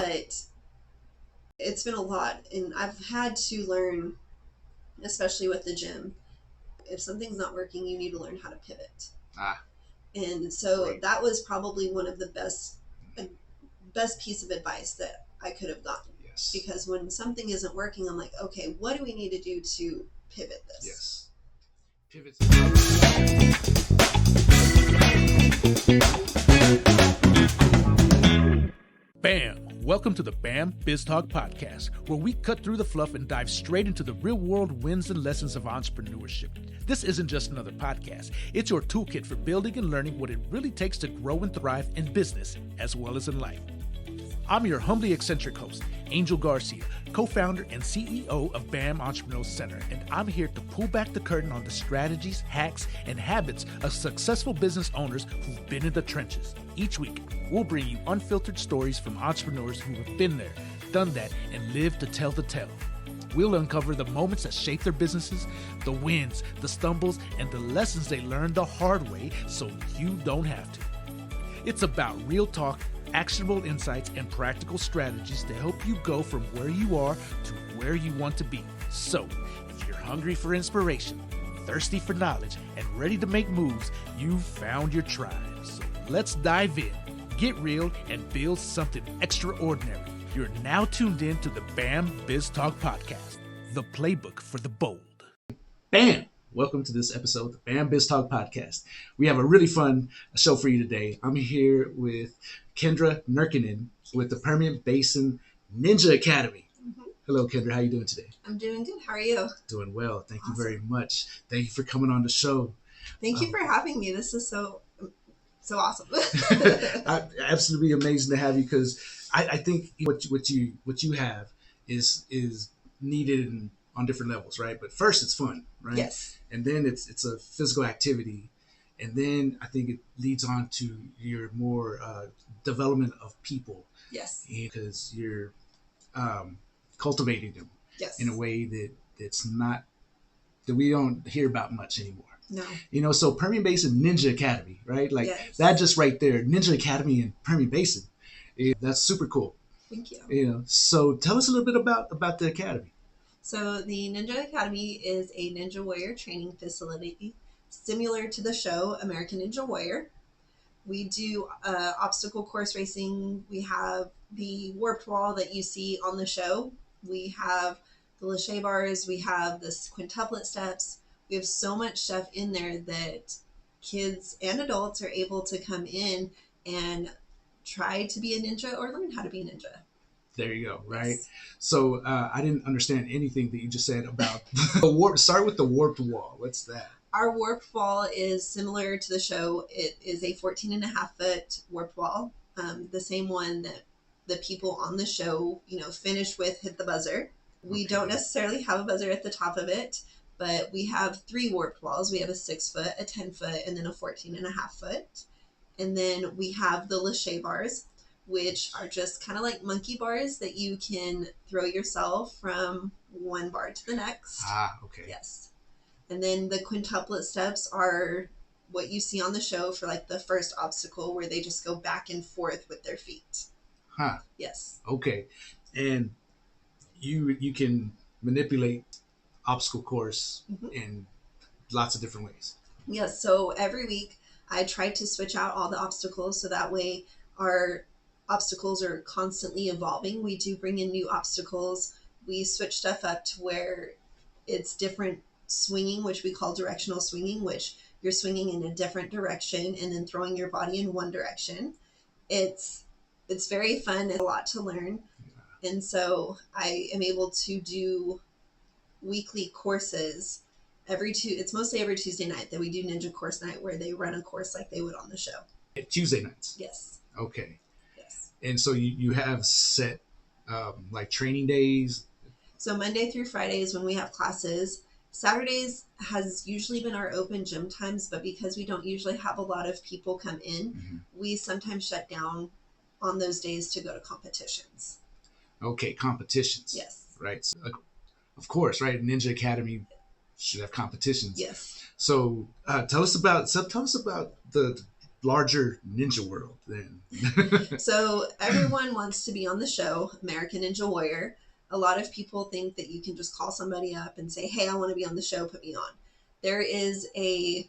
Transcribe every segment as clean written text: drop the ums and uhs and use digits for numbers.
but it's been a lot, and I've had to learn, especially with the gym, if something's not working, you need to learn how to pivot. And so Right. that was probably one of the best piece of advice that I could have gotten. Yes. Because when something isn't working, I'm like, okay, what do we need to do to pivot this? Yes. Pivot. BAM! Welcome to the BAM BizTalk podcast, where we cut through the fluff and dive straight into the real-world wins and lessons of entrepreneurship. This isn't just another podcast. It's your toolkit for building and learning what it really takes to grow and thrive in business as well as in life. I'm your humbly eccentric host, Angel Garcia, co-founder and CEO of BAM Entrepreneurial Center, and I'm here to pull back the curtain on the strategies, hacks, and habits of successful business owners who've been in the trenches. Each week, we'll bring you unfiltered stories from entrepreneurs who have been there, done that, and lived to tell the tale. We'll uncover the moments that shape their businesses, the wins, the stumbles, and the lessons they learned the hard way so you don't have to. It's about real talk, actionable insights, and practical strategies to help you go from where you are to where you want to be. So, if you're hungry for inspiration, thirsty for knowledge, and ready to make moves, you've found your tribe. So let's dive in, get real, and build something extraordinary. You're now tuned in to the BAM BizTalk podcast, the playbook for the bold. BAM! Welcome to this episode of the BAM BizTalk podcast. We have a really fun show for you today. I'm here with Kendra Nyrkkanen with the Permian Basin Ninja Academy. Mm-hmm. Hello, Kendra. How are you doing today? I'm doing good. How are you? Doing well. Thank you very much. Thank you for coming on the show. Thank you for having me. This is so awesome. Absolutely amazing to have you, because I think what you have is needed on different levels, right? But first, it's fun, right? Yes. And then it's a physical activity. And then I think it leads on to your more development of people. Yes. Because you're cultivating them. Yes. In a way that we don't hear about much anymore. No. So Permian Basin Ninja Academy, right? Like yes. That just right there, Ninja Academy in Permian Basin. That's super cool. Thank you. So tell us a little bit about the academy. So the Ninja Academy is a Ninja Warrior training facility similar to the show American Ninja Warrior. We do obstacle course racing. We have the warped wall that you see on the show. We have the lache bars. We have the quintuplet steps. We have so much stuff in there that kids and adults are able to come in and try to be a ninja or learn how to be a ninja. There you go, right? Yes. So I didn't understand anything that you just said about Start with the warped wall. What's that? Our warped wall is similar to the show. It is a 14.5-foot warped wall, the same one that the people on the show, finish with, hit the buzzer. We don't necessarily have a buzzer at the top of it, but we have 3 warped walls. We have a 6-foot, a 10-foot, and then a 14.5-foot. And then we have the lache bars, which are just kind of like monkey bars that you can throw yourself from one bar to the next. Okay. Yes. And then the quintuplet steps are what you see on the show for like the first obstacle, where they just go back and forth with their feet. Yes. Okay. And you can manipulate obstacle course in lots of different ways. Yes. So every week I try to switch out all the obstacles, so that way our obstacles are constantly evolving. We do bring in new obstacles. We switch stuff up to where it's different swinging, which we call directional swinging, which you're swinging in a different direction and then throwing your body in one direction. It's very fun and a lot to learn. And so I am able to do weekly courses it's mostly every Tuesday night that we do Ninja Course Night, where they run a course like they would on the show. Tuesday nights? Yes. Okay. Yes. And so you have set like training days? So Monday through Friday is when we have classes. Saturdays has usually been our open gym times, but because we don't usually have a lot of people come in, we sometimes shut down on those days to go to competitions. Okay, competitions. Yes. Right. So, of course, right? Ninja Academy should have competitions. Yes. So tell us about the larger ninja world then? So everyone wants to be on the show, American Ninja Warrior. A lot of people think that you can just call somebody up and say, hey, I want to be on the show, put me on. There is a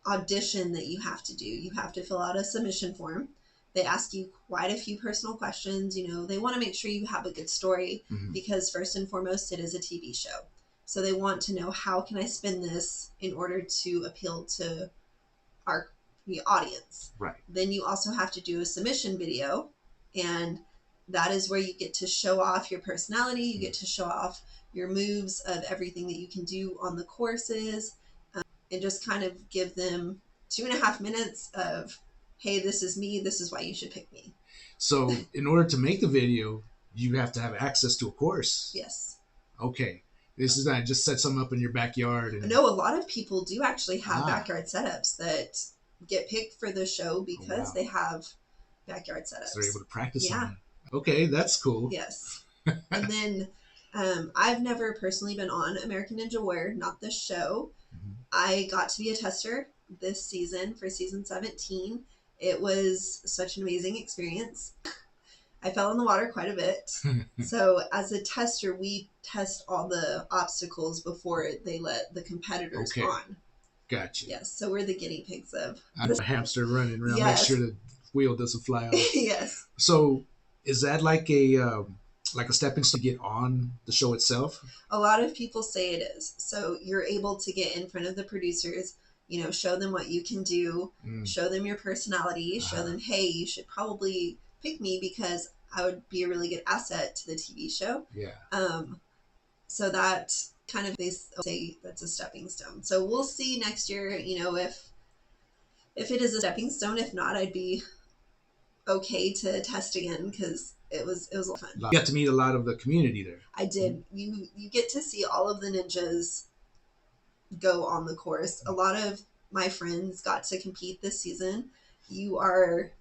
audition that you have to do. You have to fill out a submission form. They ask you quite a few personal questions. You know, they want to make sure you have a good story because first and foremost, it is a TV show. So they want to know, how can I spin this in order to appeal to the audience? Right. Then you also have to do a submission video, and that is where you get to show off your personality. You get to show off your moves of everything that you can do on the courses, and just kind of give them 2.5 minutes of, hey, this is me. This is why you should pick me. So in order to make the video, you have to have access to a course. Yes. Okay. This is not just set something up in your backyard. No, a lot of people do actually have backyard setups that get picked for the show because they have backyard setups. So they're able to practice Yeah. on it. Okay, that's cool. Yes. And then I've never personally been on American Ninja Warrior, not the show. I got to be a tester this season for season 17. It was such an amazing experience. I fell in the water quite a bit. So as a tester, we test all the obstacles before they let the competitors on. Gotcha. Yes. So we're the guinea pigs of a hamster running around, Yes. make sure the wheel doesn't fly off. Yes. So is that like a stepping stone to get on the show itself? A lot of people say it is. So you're able to get in front of the producers, you know, show them what you can do, show them your personality, show them, hey, you should probably pick me because I would be a really good asset to the TV show. Yeah. So that kind of, they say that's a stepping stone. So we'll see next year, you know, if it is a stepping stone. If not, I'd be okay to test again because it was a lot of fun. You got to meet a lot of the community there. I did. You get to see all of the ninjas go on the course. A lot of my friends got to compete this season. You are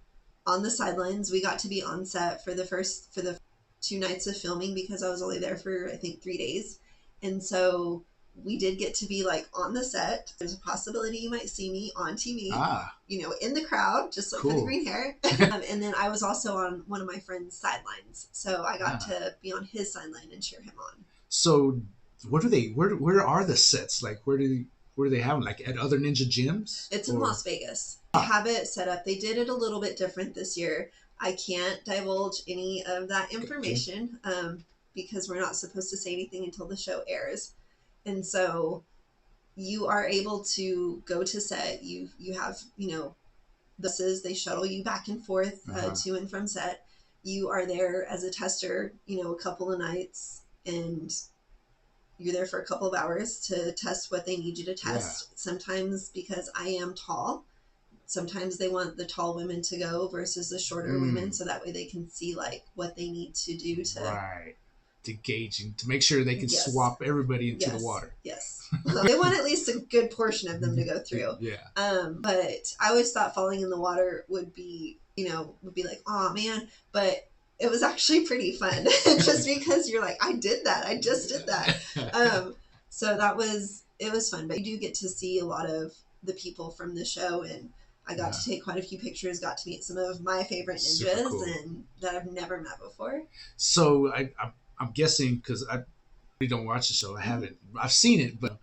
on the sidelines. We got to be on set for the 2 nights of filming because I was only there for, I think, 3 days. And so we did get to be like on the set. There's a possibility you might see me on TV, you know, in the crowd, just like for the green hair. And then I was also on one of my friend's sidelines. So I got to be on his sideline and cheer him on. So what are they, where are the sets? Like, where do they have them? Like at other ninja gyms? It's in Las Vegas. They have it set up. They did it a little bit different this year. I can't divulge any of that information because we're not supposed to say anything until the show airs. And so you are able to go to set. You have, you know, buses, they shuttle you back and forth to and from set. You are there as a tester, you know, a couple of nights, and you're there for a couple of hours to test what they need you to test. Yeah. Sometimes because I am tall, sometimes they want the tall women to go versus the shorter women, so that way they can see like what they need to do to gauging, to make sure they can swap everybody into the water. Yes. They want at least a good portion of them to go through. Yeah. But I always thought falling in the water would be like, oh man, but it was actually pretty fun just because you're like, I did that. I just did that. So it was fun, but you do get to see a lot of the people from the show, and I got to take quite a few pictures, got to meet some of my favorite ninjas and that I've never met before. So I'm guessing, because I really don't watch the show. I've seen it, but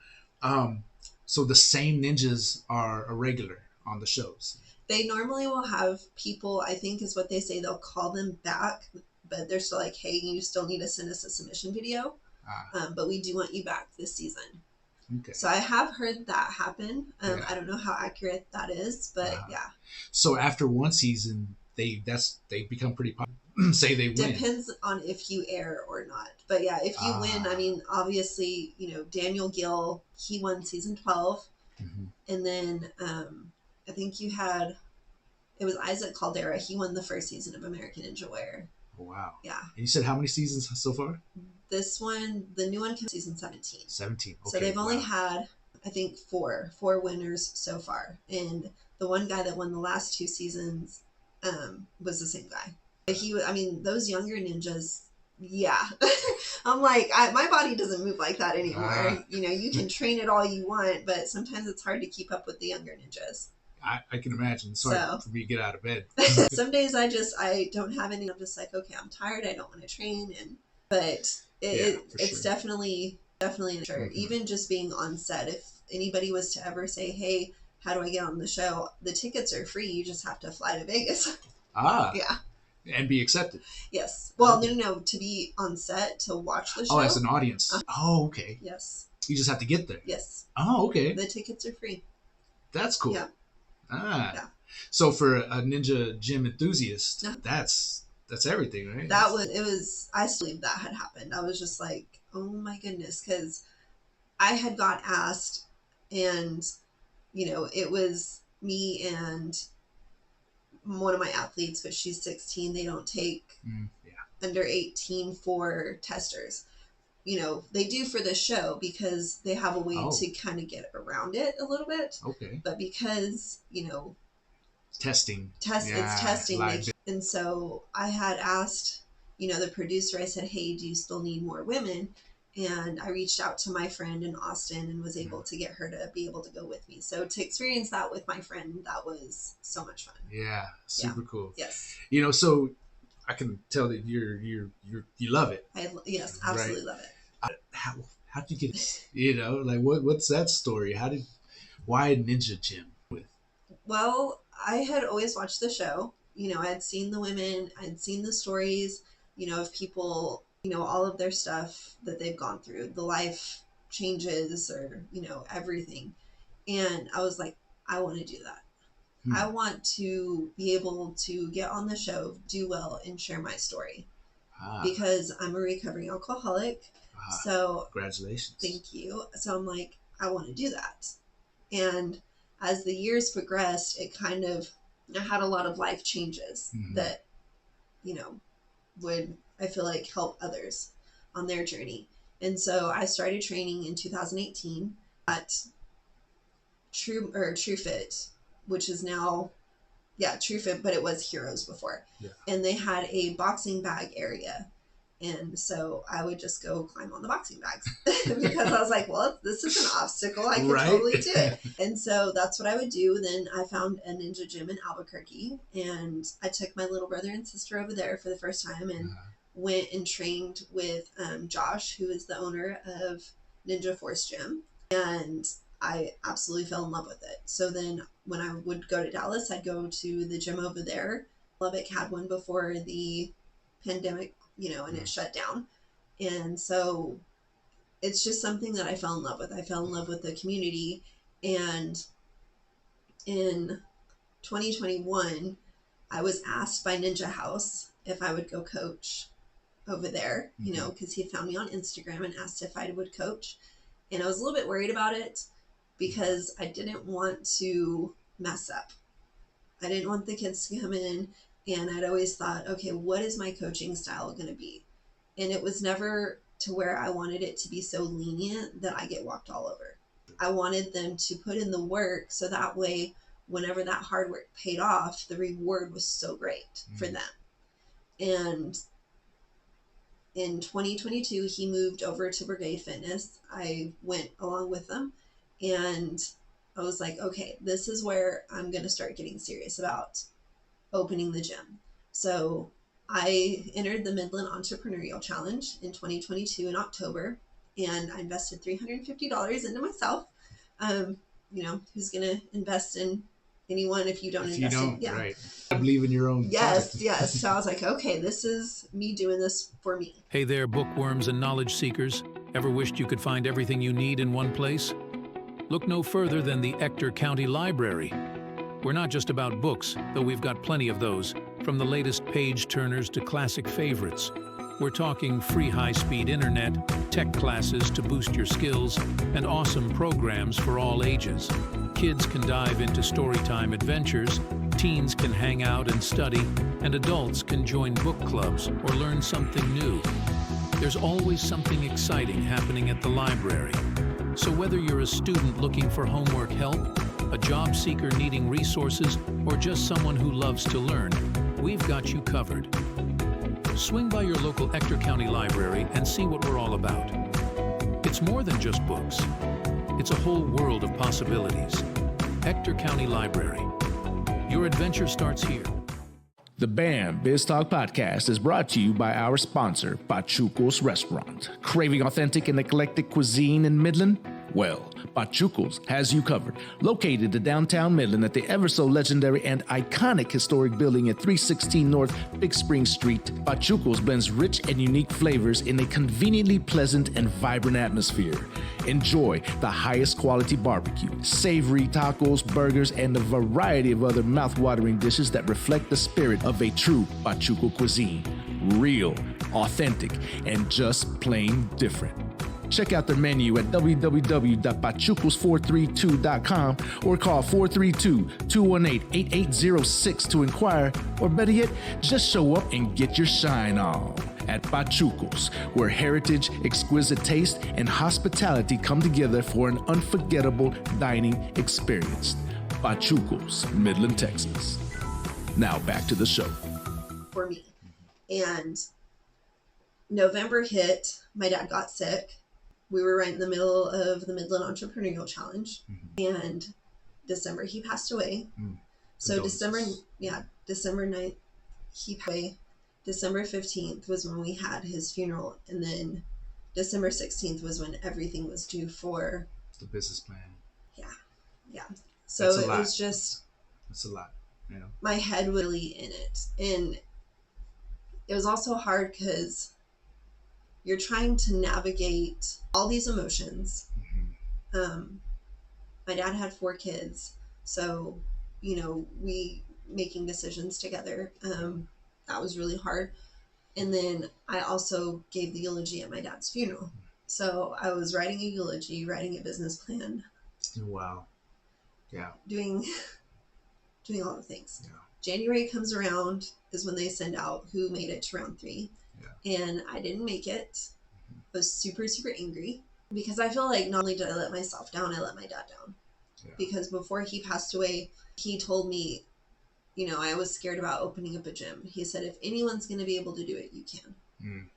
so the same ninjas are a regular on the shows. They normally will have people, I think is what they say, they'll call them back, but they're still like, hey, you still need to send us a submission video. But we do want you back this season. Okay. So I have heard that happen. I don't know how accurate that is, but yeah. So after one season, they become pretty popular. Say they win. Depends on if you air or not. But yeah, if you win, I mean, obviously, you know, Daniel Gill, he won season 12. And then I think it was Isaac Caldera. He won the first season of American Ninja Warrior. Oh, wow. Yeah. And you said how many seasons so far? This one, the new one, came season 17. 17. Okay, so they've only had, I think, four winners so far. And the one guy that won the last 2 seasons was the same guy. Those younger ninjas, yeah. I'm like, my body doesn't move like that anymore. You know, you can train it all you want, but sometimes it's hard to keep up with the younger ninjas. I can imagine. It's hard for me to get out of bed. Some days I don't have any. I'm just like, okay, I'm tired. I don't want to train. But it's definitely sure. Even just being on set, if anybody was to ever say, hey, how do I get on the show? The tickets are free. You just have to fly to Vegas. Yeah. And be accepted. Yes. Well, no. To be on set, to watch the show. Oh, as an audience. Okay. Yes. You just have to get there. Yes. Oh, okay. The tickets are free. That's cool. Yeah. Yeah. So for a ninja gym enthusiast, that's everything, right? I still believe that had happened. I was just like, oh my goodness, because I had got asked, and it was me and one of my athletes, but she's 16. They don't take under 18 for testers. They do for the show because they have a way to kind of get around it a little bit. Okay. But because, testing. It's testing. And so I had asked, the producer, I said, hey, do you still need more women? And I reached out to my friend in Austin and was able to get her to be able to go with me. So to experience that with my friend, that was so much fun. Yeah. Super cool. Yes. So I can tell that you love it. Yes, absolutely love it. How did you get what's that story? Why Ninja Gym? Well, I had always watched the show. I'd seen the women, I'd seen the stories, of people, all of their stuff that they've gone through, the life changes or, everything. And I was like, I want to do that. I want to be able to get on the show, do well, and share my story. Because I'm a recovering alcoholic. So congratulations. Thank you. So I'm like, I want to do that. And as the years progressed, I had a lot of life changes that, would, I feel like, help others on their journey. And so I started training in 2018 at True Fit, which is now, True Fit, but it was Heroes before. Yeah. And they had a boxing bag area. And so I would just go climb on the boxing bags because I was like, well, this is an obstacle. I can totally do it. And so that's what I would do. Then I found a ninja gym in Albuquerque, and I took my little brother and sister over there for the first time and went and trained with Josh, who is the owner of Ninja Force Gym. And I absolutely fell in love with it. So then when I would go to Dallas, I'd go to the gym over there. Lubbock had one before the pandemic, and it shut down. And so it's just something that I fell in love with. I fell in love with the community. And in 2021, I was asked by Ninja House if I would go coach over there, because he found me on Instagram and asked if I would coach. And I was a little bit worried about it because I didn't want to mess up. I didn't want the kids to come in. And I'd always thought, okay, what is my coaching style going to be? And it was never to where I wanted it to be so lenient that I get walked all over. I wanted them to put in the work so that way, whenever that hard work paid off, the reward was so great for them. And in 2022, he moved over to Brigade Fitness. I went along with them, and I was like, okay, this is where I'm going to start getting serious about opening the gym. So I entered the Midland Entrepreneurial Challenge in 2022 in October, and I invested $350 into myself. Who's going to invest in anyone if you don't invest in? Yeah. Right. I believe in your own. Yes. So I was like, okay, this is me doing this for me. Hey there, bookworms and knowledge seekers. Ever wished you could find everything you need in one place? Look no further than the Ector County Library. We're not just about books, though we've got plenty of those, from the latest page-turners to classic favorites. We're talking free high-speed internet, tech classes to boost your skills, and awesome programs for all ages. Kids can dive into storytime adventures, teens can hang out and study, and adults can join book clubs or learn something new. There's always something exciting happening at the library. So whether you're a student looking for homework help, a job seeker needing resources, or just someone who loves to learn, we've got you covered. Swing by your local Ector County Library and see what we're all about. It's more than just books. It's a whole world of possibilities. Ector County Library. Your adventure starts here. The BAM BizTalk podcast is brought to you by our sponsor, Pachuco's Restaurant. Craving authentic and eclectic cuisine in Midland? Well, Pachuco's has you covered. Located in downtown Midland at the ever-so-legendary and iconic historic building at 316 North Big Spring Street, Pachuco's blends rich and unique flavors in a conveniently pleasant and vibrant atmosphere. Enjoy the highest quality barbecue, savory tacos, burgers, and a variety of other mouth-watering dishes that reflect the spirit of a true Pachuco cuisine. Real, authentic, and just plain different. Check out their menu at www.pachucos432.com or call 432-218-8806 to inquire, or better yet, just show up and get your shine on at Pachucos, where heritage, exquisite taste, and hospitality come together for an unforgettable dining experience. Pachucos, Midland, Texas. Now back to the show. For me. And November hit, my dad got sick. We were right in the middle of the Midland Entrepreneurial Challenge. And December, he passed away. So December 9th, he passed away. December 15th was when we had his funeral. And then December 16th was when everything was due for the business plan. Yeah. So it was just... That's a lot. Yeah. My head was really in it. And it was also hard because you're trying to navigate all these emotions. My dad had 4 kids, so we making decisions together, that was really hard. And then I also gave the eulogy at my dad's funeral, so I was writing a eulogy, writing a business plan. Wow. Yeah. Doing all the things. Yeah. January comes around is when they send out who made it to round 3. And I didn't make it. I was super, super angry because I feel like not only did I let myself down, I let my dad down. Yeah. Because before he passed away, he told me, I was scared about opening up a gym. He said, if anyone's going to be able to do it, you can. And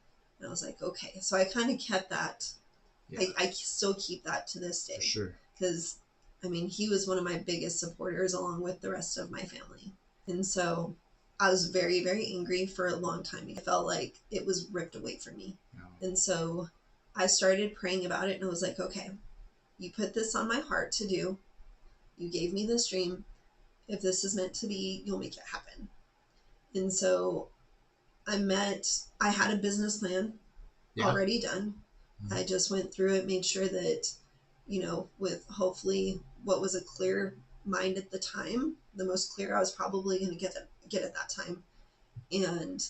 I was like, okay. So I kind of kept that. Yeah. I still keep that to this day. For sure. Because, he was one of my biggest supporters along with the rest of my family. And so I was very, very angry for a long time. I felt like it was ripped away from me. No. And so I started praying about it, and I was like, okay, you put this on my heart to do. You gave me this dream. If this is meant to be, you'll make it happen. And so I had a business plan already done. I just went through it, made sure that, with hopefully what was a clear mind at the time, the most clear I was probably going to get at that time. And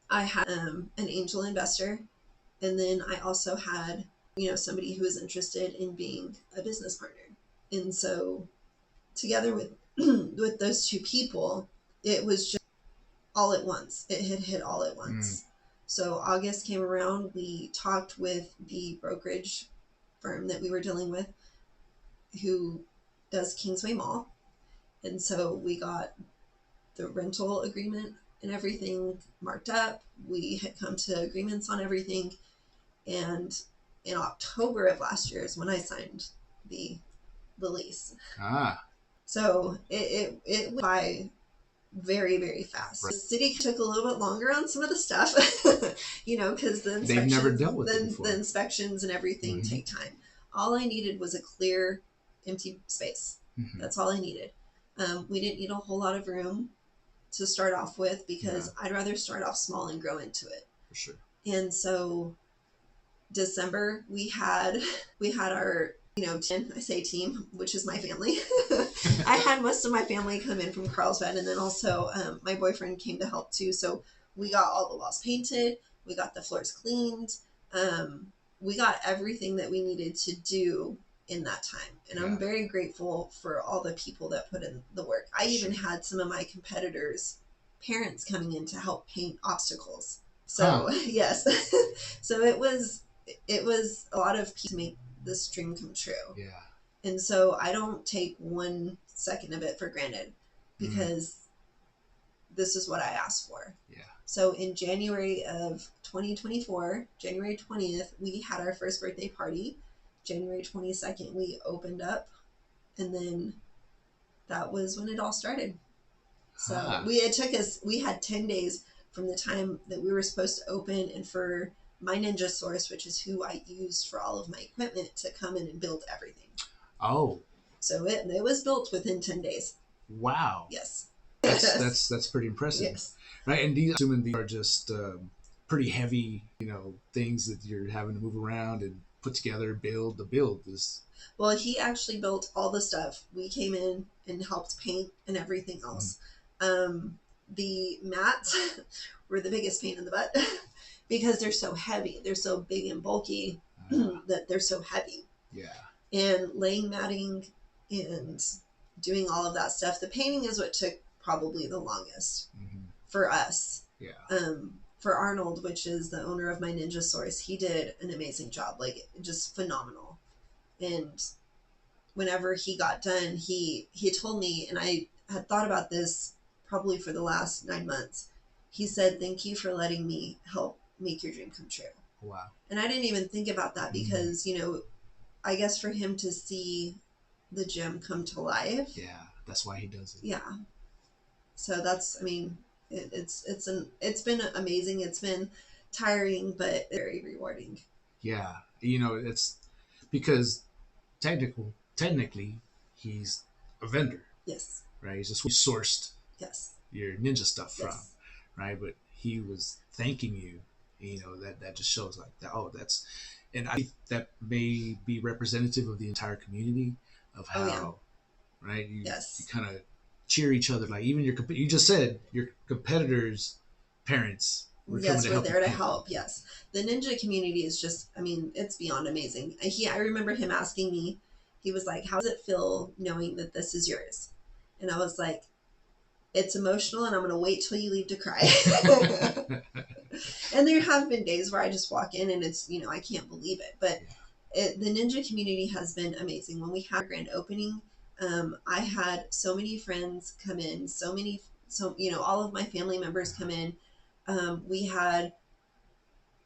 I had an angel investor, and then I also had somebody who was interested in being a business partner. And so together with with those 2 people, it was just all at once. It had hit all at once. So August came around, we talked with the brokerage firm that we were dealing with, who does Kingsway Mall. And so we got the rental agreement and everything marked up. We had come to agreements on everything. And in October of last year is when I signed the lease. So it went by very, very fast. Right. The city took a little bit longer on some of the stuff, because they've never dealt with it before. The inspections and everything take time. All I needed was a clear, empty space. That's all I needed. We didn't need a whole lot of room to start off with because I'd rather start off small and grow into it. For sure. And so December, we had our, I say team, which is my family. I had most of my family come in from Carlsbad, and then also my boyfriend came to help too. So we got all the walls painted, we got the floors cleaned, we got everything that we needed to do in that time. And I'm very grateful for all the people that put in the work. I even had some of my competitors' parents coming in to help paint obstacles. So yes, so it was a lot of people to make this dream come true. Yeah. And so I don't take 1 second of it for granted because this is what I asked for. Yeah. So in January of 2024, January 20th, we had our first birthday party. January 22nd, we opened up And then that was when it all started. So Ah. we had 10 days from the time that we were supposed to open and for my Ninja Source, which is who I used for all of my equipment, to come in and build everything. Oh, So it was built within 10 days. wow. Yes. That's pretty impressive. Yes. Right. And assuming these are just pretty heavy, things that you're having to move around and put together, build. The build is. Well, he actually built all the stuff. We came in and helped paint and everything else. The mats were the biggest pain in the butt because they're so heavy. They're so big and bulky that they're so heavy. Yeah. And laying matting and doing all of that stuff. The painting is what took probably the longest for us. Yeah. For Arnold, which is the owner of my Ninja Source, he did an amazing job, like just phenomenal. And whenever he got done, he told me, and I had thought about this probably for the last 9 months. He said, "Thank you for letting me help make your dream come true." Wow. And I didn't even think about that because, I guess for him to see the gym come to life. Yeah, that's why he does it. Yeah. So that's, it's been amazing. It's been tiring, but very rewarding. Yeah. It's because technically he's a vendor. Yes. Right. He's just sourced Yes. your ninja stuff from. Yes. Right. But he was thanking you, that just shows like that. Oh, and I think that may be representative of the entire community of how, right. You kind of cheer each other. Like even you just said your competitors' parents were coming to help. We're there to help. Yes. The ninja community is just, it's beyond amazing. I remember him asking me, he was like, "How does it feel knowing that this is yours?" And I was like, "It's emotional and I'm going to wait till you leave to cry." And there have been days where I just walk in and it's, I can't believe it. But the ninja community has been amazing. When we had our grand opening, I had so many friends come in, all of my family members come in. We had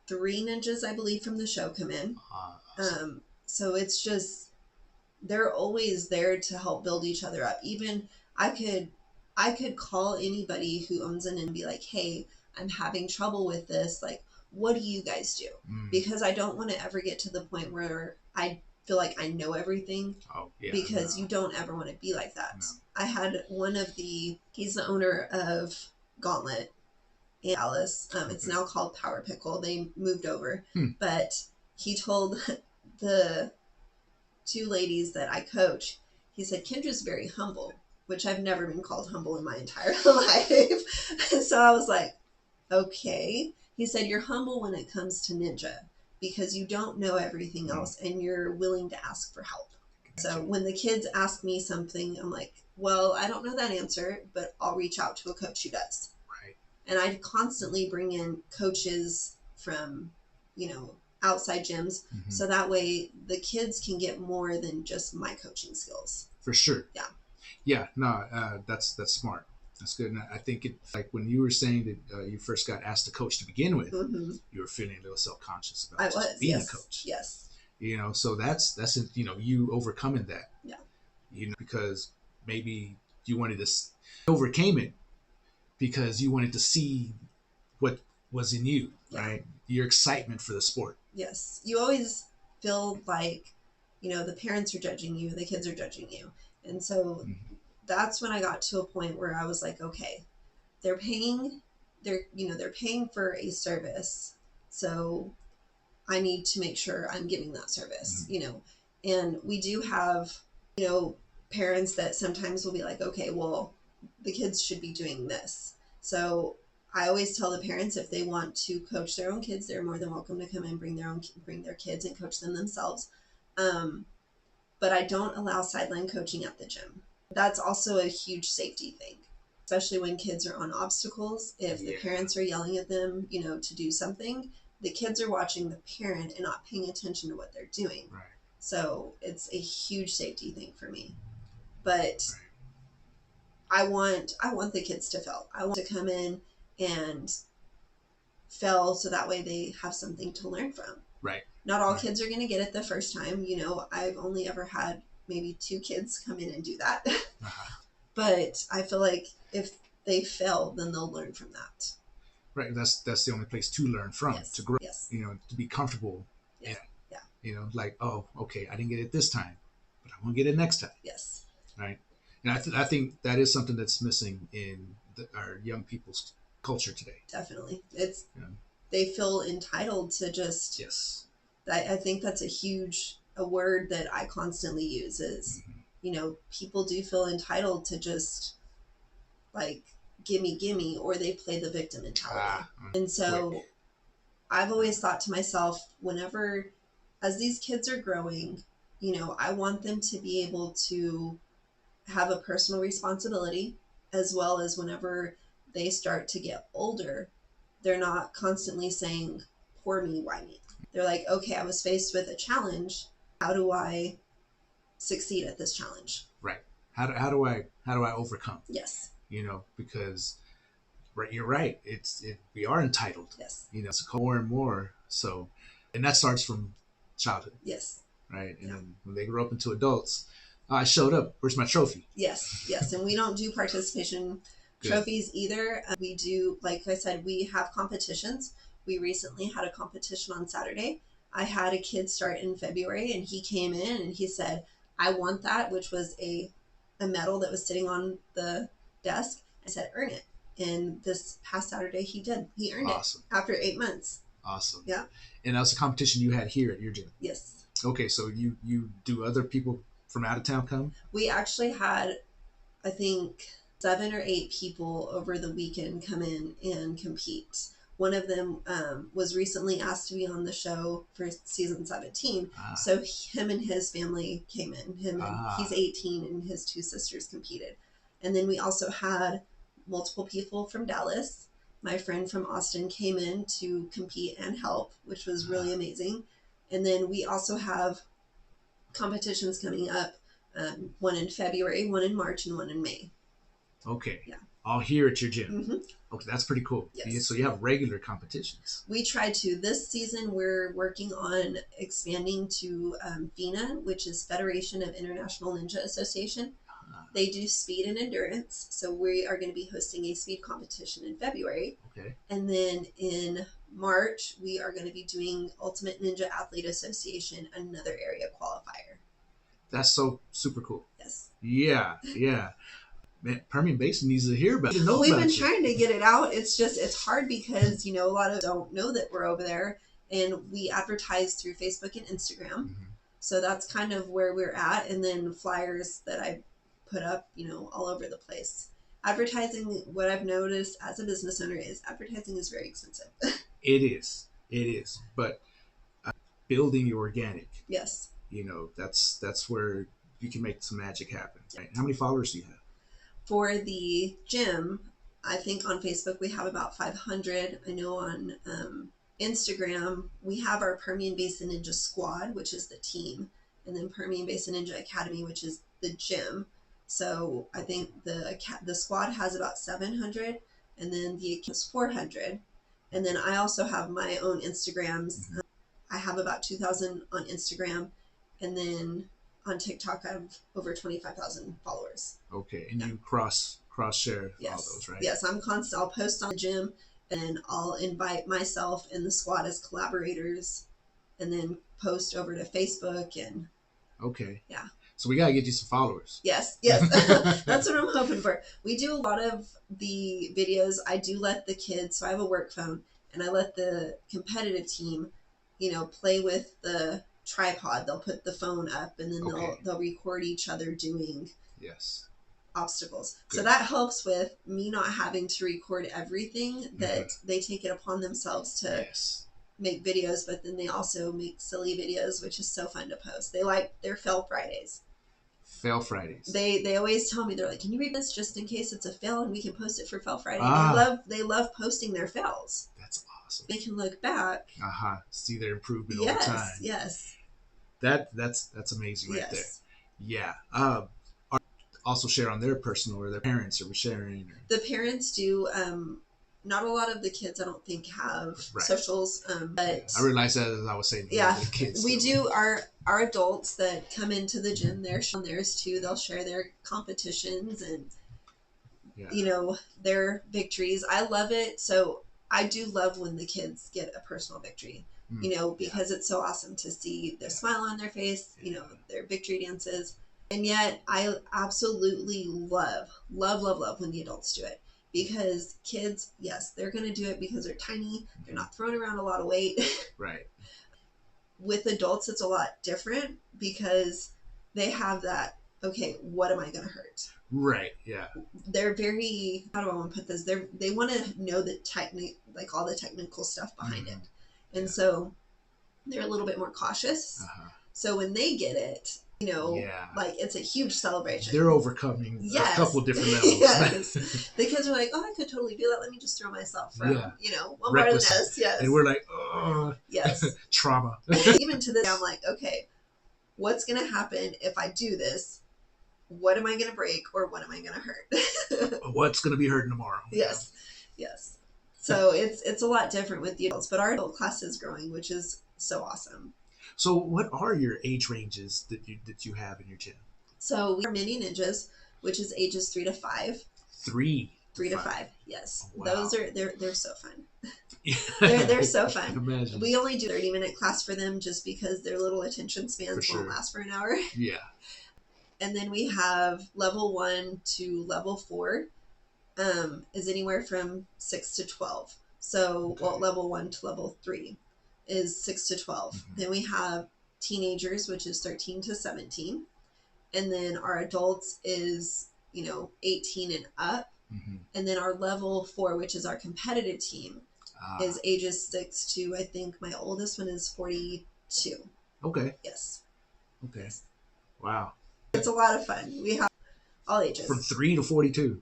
3 ninjas, I believe, from the show come in. Awesome. So it's just, they're always there to help build each other up. Even I could call anybody who owns an and be like, "Hey, I'm having trouble with this. Like, what do you guys do?" Because I don't want to ever get to the point where I feel like I know everything. Oh, yeah. Because you don't ever want to be like that. No. I had he's the owner of Gauntlet in Dallas. It's now called Power Pickle. They moved over. But he told the 2 ladies that I coach, he said, "Kendra's very humble," which I've never been called humble in my entire life. So I was like, okay. He said, "You're humble when it comes to ninja because you don't know everything else and you're willing to ask for help." Gotcha. So when the kids ask me something, I'm like, "Well, I don't know that answer, but I'll reach out to a coach who does." Right. And I constantly bring in coaches from, outside gyms. So that way the kids can get more than just my coaching skills. For sure. Yeah. Yeah. No, that's smart. That's good. And I think it's like when you were saying that you first got asked to coach to begin with, you were feeling a little self-conscious about being a coach. Yes. So that's you overcoming that. Yeah. Because maybe you wanted to overcame it because you wanted to see what was in you, right? Your excitement for the sport. Yes. You always feel like, the parents are judging you, the kids are judging you. And so that's when I got to a point where I was like, okay, they're paying for a service. So I need to make sure I'm getting that service, and we do have, parents that sometimes will be like, okay, well, the kids should be doing this. So I always tell the parents if they want to coach their own kids, they're more than welcome to come and bring their kids and coach them themselves. But I don't allow sideline coaching at the gym. That's also a huge safety thing, especially when kids are on obstacles. If the parents are yelling at them, to do something, the kids are watching the parent and not paying attention to what they're doing. Right. So it's a huge safety thing for me. But I want the kids to fail. I want to come in and fail so that way they have something to learn from. Right. Not all kids are going to get it the first time. I've only ever had maybe 2 kids come in and do that. Uh-huh. But I feel like if they fail, then they'll learn from that. Right. That's the only place to learn from, Yes. to grow, Yes. to be comfortable. Yeah. Like, oh, okay, I didn't get it this time, but I'm going to get it next time. Yes. Right. And I think that is something that's missing in our young people's culture today. Definitely. They feel entitled to just, Yes. I think that's a word that I constantly use is, people do feel entitled to just like, gimme, or they play the victim mentality. And so quick. I've always thought to myself, as these kids are growing, I want them to be able to have a personal responsibility, as well as whenever they start to get older, they're not constantly saying, poor me, why me? They're like, okay, I was faced with a challenge. How do I succeed at this challenge? Right. How do I overcome? Yes. Because right, you're right. We are entitled. Yes. It's more and more. So, and that starts from childhood. Yes. Right. And then when they grow up into adults, I showed up. Where's my trophy? Yes. And we don't do participation trophies either. We do, like I said, we have competitions. We recently had a competition on Saturday. I had a kid start in February, and he came in and he said, I want that, which was a medal that was sitting on the desk. I said, earn it. And this past Saturday he did. He earned it after 8 months. Awesome. Yeah. And that was a competition you had here at your gym. Yes. Okay, so you do other people from out of town come? We actually had, I think, 7 or 8 people over the weekend come in and compete. One of them was recently asked to be on the show for season 17. So him and his family came in. He's 18 and his 2 sisters competed. And then we also had multiple people from Dallas. My friend from Austin came in to compete and help, which was really amazing. And then we also have competitions coming up, one in February, one in March, and one in May. Okay. Yeah. All here at your gym. Mm-hmm. Okay, that's pretty cool. Yes. So you have regular competitions. We try to. This season, we're working on expanding to FINA, which is Federation of International Ninja Association. They do speed and endurance. So we are going to be hosting a speed competition in February. Okay. And then in March, we are going to be doing Ultimate Ninja Athlete Association, another area qualifier. That's so super cool. Yes. Yeah. Man, Permian Basin needs to hear about it. We've been trying to get it out. It's hard because, a lot of don't know that we're over there, and we advertise through Facebook and Instagram. Mm-hmm. So that's kind of where we're at. And then flyers that I put up, all over the place. Advertising, what I've noticed as a business owner is advertising is very expensive. It is. But building your organic. Yes. That's where you can make some magic happen. Right? How many followers do you have? For the gym, I think on Facebook we have about 500. I know on Instagram we have our Permian Basin Ninja Squad, which is the team, and then Permian Basin Ninja Academy, which is the gym. So I think the squad has about 700, and then the account is 400. And then I also have my own Instagrams. Mm-hmm. I have about 2,000 on Instagram, and then on TikTok, I have over 25,000 followers. Okay, and you cross share all those, right? Yes, I'm constant. I'll post on the gym, and I'll invite myself and the squad as collaborators, and then post over to Facebook and. Okay. Yeah. So we gotta get you some followers. Yes, that's what I'm hoping for. We do a lot of the videos. I do let the kids. So I have a work phone, and I let the competitive team, play with the tripod. They'll put the phone up, and then they'll record each other doing obstacles. Good. So that helps with me not having to record everything. That they take it upon themselves to make videos, but then they also make silly videos, which is so fun to post. They like their Fail Fridays. Fail Fridays. They always tell me, they're like, can you read this just in case it's a fail and we can post it for Fail Friday? They love posting their fails. That's awesome. They can look back. See their improvement over time. Yes. That's amazing right there. Yeah. Also share on their personal, or their parents are sharing. The parents do not a lot of the kids I don't think have Right. socials, but I realized that as I was saying. yeah, the kids we still. do. Our adults that come into the gym, they're showing theirs too. They'll share their competitions and Yeah. their victories. I love it. So I do love when the kids get a personal victory. Because it's so awesome to see their smile on their face. Their victory dances. And yet I absolutely love when the adults do it, because kids, yes, they're going to do it because they're tiny. They're not throwing around a lot of weight. Right. With adults, it's a lot different because they have that, okay, what am I going to hurt? Right. Yeah. They're very, how do I want to put this? They want to know the like all the technical stuff behind it. And so they're a little bit more cautious. So when they get it, like it's a huge celebration. They're overcoming a couple different levels. Yes. The kids are like, oh, I could totally do that. Let me just throw myself from, one part of the nest. Yes. And we're like, oh, yes. Trauma. Even to this, I'm like, okay, what's going to happen if I do this? What am I going to break, or what am I going to hurt? What's going to be hurting tomorrow? Yes. Yes. So it's a lot different with the adults, but our adult class is growing, which is so awesome. So what are your age ranges that you have in your gym? So we are mini ninjas, which is ages 3 to 5. 3 to 5. Yes. Oh, wow. Those are they're so fun. they're so fun. Imagine. We only do 30-minute class for them just because their little attention spans won't last for an hour. Yeah. And then we have level 1 to level 4 is anywhere from 6 to 12. So level 1 to level 3 is 6 to 12. Then we have teenagers, which is 13 to 17. And then our adults is, 18 and up. And then our level 4, which is our competitive team, is ages 6 to, I think my oldest one is 42. Okay. Yes. Okay. Wow. It's a lot of fun. We have all ages. From 3 to 42.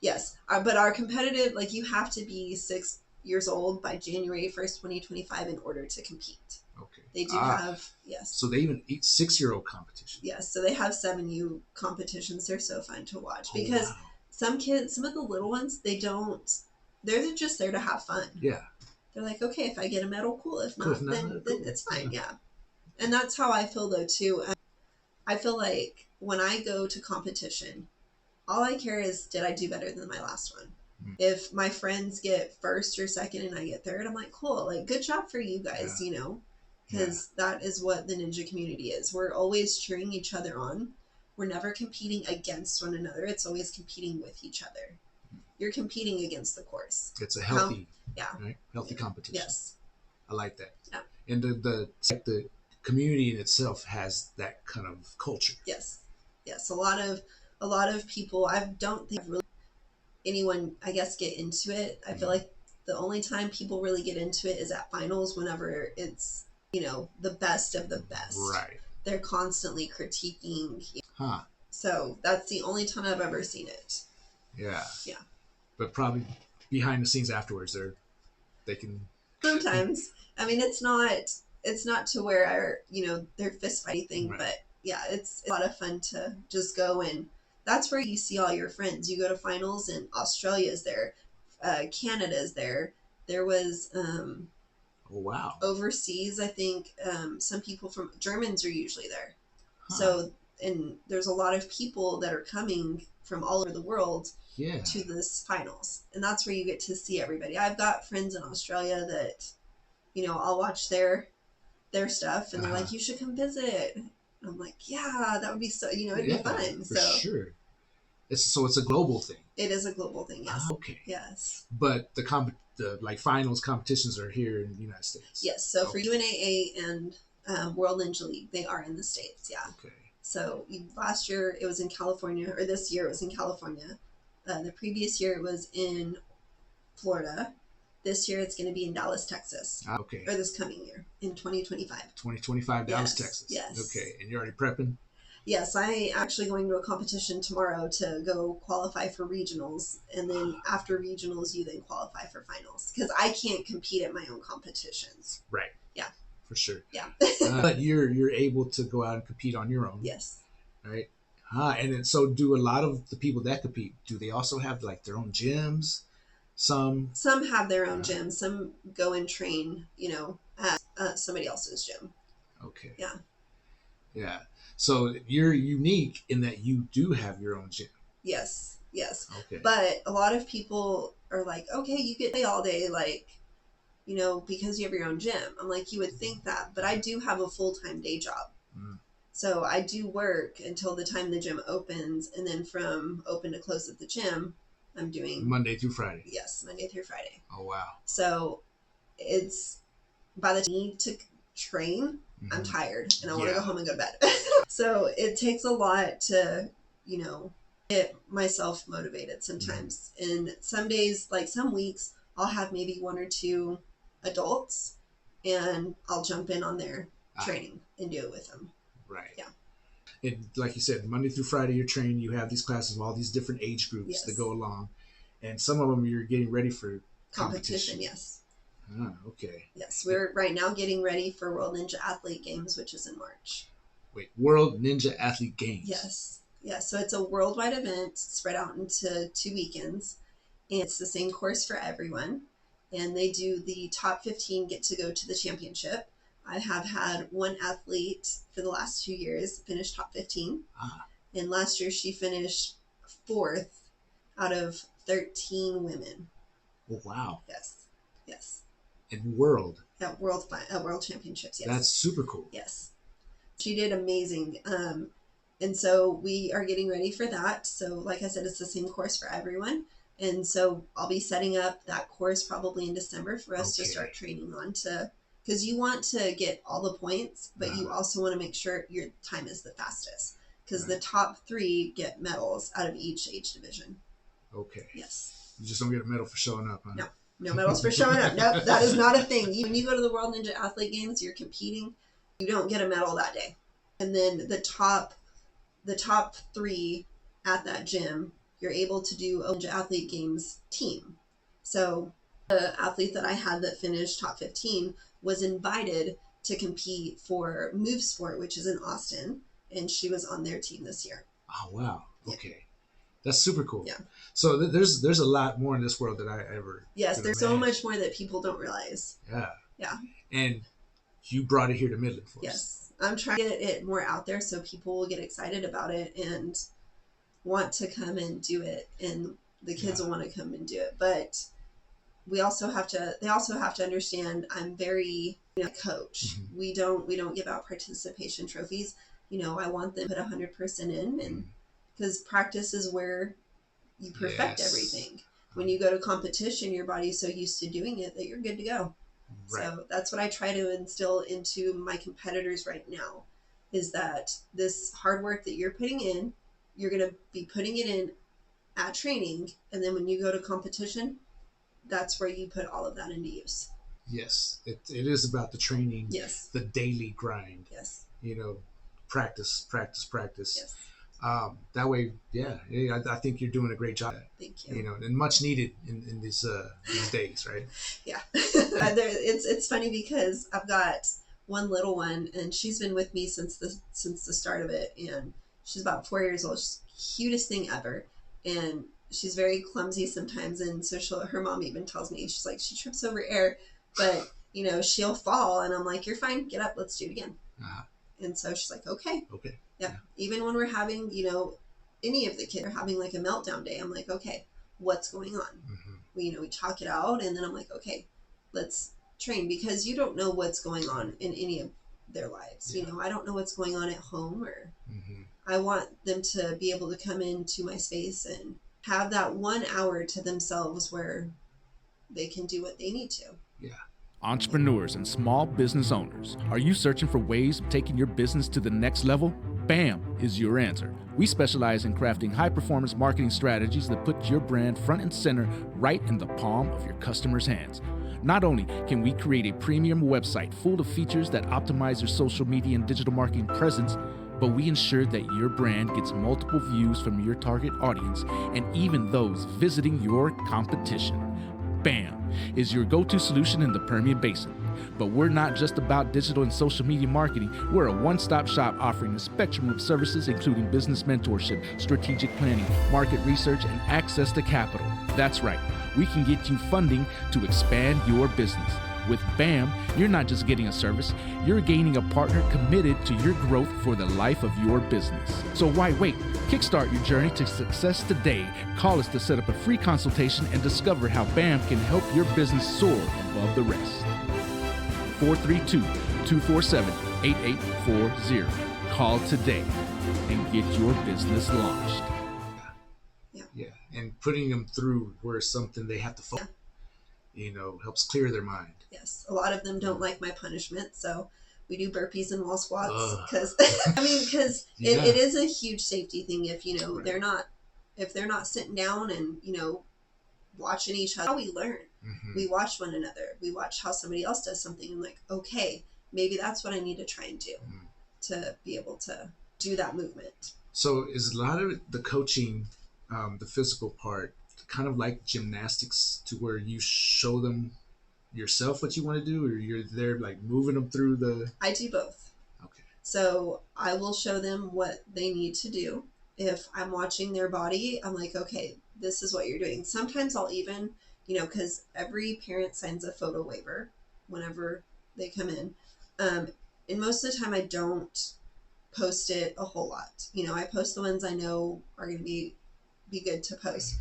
Yes. But our competitive, like, you have to be 6 years old by January 1st, 2025 in order to compete. Okay. They do have, yes. So they even eat 6-year-old competition. Yes. So they have 7U competitions. They're so fun to watch because some of the little ones, they're just there to have fun. Yeah. They're like, okay, if I get a medal, cool. If not, then it's fine. Yeah. And that's how I feel though too. I feel like when I go to competition, all I care is, did I do better than my last one? If my friends get first or second and I get third, I'm like, cool, like, good job for you guys, because that is what the ninja community is. We're always cheering each other on. We're never competing against one another. It's always competing with each other. You're competing against the course. It's a healthy, right? Healthy competition. Yes. I like that. Yeah. And the community in itself has that kind of culture. Yes. Yes. A lot of people, I don't think really anyone, I guess, get into it. I feel like the only time people really get into it is at finals, whenever it's, the best of the best. Right. They're constantly critiquing. Huh. So that's the only time I've ever seen it. Yeah. Yeah. But probably behind the scenes afterwards, they can. Sometimes. I mean, it's not to where they're fist fighting, Right. but yeah, it's a lot of fun to just go, and that's where you see all your friends. You go to finals and Australia's there, Canada's there. There was Oh, wow. overseas, I think some people from Germans are usually there. Huh. So, and there's a lot of people that are coming from all over the world to this finals, and that's where you get to see everybody. I've got friends in Australia that I'll watch their stuff, and they're like, you should come visit. And I'm like, yeah, that would be so, it'd be fun. For sure. It's a global thing. It is a global thing, yes. Okay. Yes. But the finals competitions are here in the United States. Yes. So for UNAA and World Ninja League, they are in the States. Yeah. Okay. So last year it was in California, or this year it was in California. The previous year it was in Florida. This year it's going to be in Dallas, Texas. Okay. Or this coming year in 2025. 2025, Dallas, Texas. Yes. Okay. And you're already prepping? Yes, I actually going to a competition tomorrow to go qualify for regionals, and then after regionals, you then qualify for finals, because I can't compete at my own competitions. Right. Yeah. For sure. Yeah. But you're able to go out and compete on your own. Yes. Right. And then, so do a lot of the people that compete, do they also have like their own gyms? Some have their own gym. Some go and train, at somebody else's gym. Okay. Yeah. Yeah. So you're unique in that you do have your own gym. Yes. Okay. But a lot of people are like, okay, you get play all day, like, because you have your own gym. I'm like, you would think that, but I do have a full-time day job. Mm. So I do work until the time the gym opens, and then from open to close at the gym, I'm doing Monday through Friday. Yes, Monday through Friday. Oh, wow. So it's by the time I need to train, I'm tired and I want to go home and go to bed. So it takes a lot to, get myself motivated sometimes. And some days, like some weeks, I'll have maybe one or two adults and I'll jump in on their training and do it with them. Right. Yeah. And like you said, Monday through Friday, you're training. You have these classes of all these different age groups that go along. And some of them you're getting ready for competition. Yes. Okay. Yes, we're right now getting ready for World Ninja Athlete Games, which is in March. Wait, World Ninja Athlete Games? Yes. So it's a worldwide event spread out into 2 weekends. And it's the same course for everyone. And they do the top 15 get to go to the championship. I have had one athlete for the last 2 years finish top 15. And last year she finished 4th out of 13 women. Oh, wow. Yes. And world championships, yes. That's super cool. Yes. She did amazing. And so we are getting ready for that. So like I said, it's the same course for everyone. And so I'll be setting up that course probably in December for us to start training on because you want to get all the points, but you also want to make sure your time is the fastest because the top 3 get medals out of each age division. Okay. Yes. You just don't get a medal for showing up, huh? No medals for showing up. Nope, that is not a thing. When you go to the World Ninja Athlete Games, you're competing. You don't get a medal that day. And then the top 3 at that gym, you're able to do a Ninja Athlete Games team. So the athlete that I had that finished top 15 was invited to compete for Move Sport, which is in Austin, and she was on their team this year. Oh, wow. Okay. That's super cool. Yeah. So there's a lot more in this world than I ever Yes, there's so much more that people don't realize. Yeah. And you brought it here to Midland for us. Yes. I'm trying to get it more out there so people will get excited about it and want to come and do it, and the kids will want to come and do it. But they also have to understand I'm very coach. We don't give out participation trophies. I want them to put 100% in, and because practice is where you perfect everything. When you go to competition, your body's so used to doing it that you're good to go. Right. So that's what I try to instill into my competitors right now, is that this hard work that you're putting in, you're going to be putting it in at training. And then when you go to competition, that's where you put all of that into use. Yes. It is about the training. Yes. The daily grind. Yes. Practice. Yes. That way, I think you're doing a great job. Thank you. And much needed in these days, right? Yeah. It's funny because I've got one little one, and she's been with me since the start of it, and she's about 4 years old. She's the cutest thing ever, and she's very clumsy sometimes, and so her mom even tells me, she's like, she trips over air, but she'll fall, and I'm like, you're fine, get up, let's do it again. And so she's like, okay. Yeah. Even when we're having, any of the kids are having like a meltdown day, I'm like, okay, what's going on? We talk it out, and then I'm like, okay, let's train, because you don't know what's going on in any of their lives. I don't know what's going on at home, or I want them to be able to come into my space and have that 1 hour to themselves where they can do what they need to. Yeah. Entrepreneurs and small business owners, are you searching for ways of taking your business to the next level? BAM is your answer. We specialize in crafting high-performance marketing strategies that put your brand front and center right in the palm of your customers' hands. Not only can we create a premium website full of features that optimize your social media and digital marketing presence, but we ensure that your brand gets multiple views from your target audience and even those visiting your competition. BAM is your go-to solution in the Permian Basin. But we're not just about digital and social media marketing. We're a one-stop shop offering a spectrum of services, including business mentorship, strategic planning, market research, and access to capital. That's right. We can get you funding to expand your business. With BAM, you're not just getting a service, you're gaining a partner committed to your growth for the life of your business. So why wait? Kickstart your journey to success today. Call us to set up a free consultation and discover how BAM can help your business soar above the rest. 432-247-8840. Call today and get your business launched. Yeah, and putting them through where something they have to focus. Helps clear their mind. Yes. A lot of them don't like my punishment, so we do burpees and wall squats because it is a huge safety thing if Right. they're not sitting down and watching each other. How we learn. Mm-hmm. We watch one another. We watch how somebody else does something and like, okay, maybe that's what I need to try and do to be able to do that movement. So is a lot of the coaching, the physical part, kind of like gymnastics, to where you show them yourself what you want to do, or you're there like moving them through the... I do both. Okay. So I will show them what they need to do. If I'm watching their body, I'm like, okay, this is what you're doing. Sometimes I'll even, because every parent signs a photo waiver whenever they come in. And most of the time I don't post it a whole lot. I post the ones I know are going to be good to post.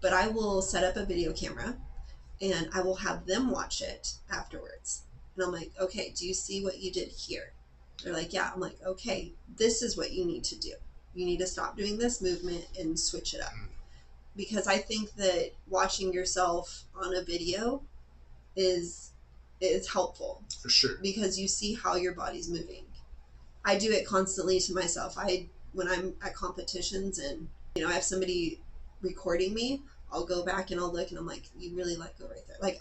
But I will set up a video camera and I will have them watch it afterwards. And I'm like, okay, do you see what you did here? They're like, yeah. I'm like, okay, this is what you need to do. You need to stop doing this movement and switch it up. Because I think that watching yourself on a video is helpful. For sure. Because you see how your body's moving. I do it constantly to myself. When I'm at competitions and, I have somebody recording me, I'll go back and I'll look and I'm like, you really let go right there. Like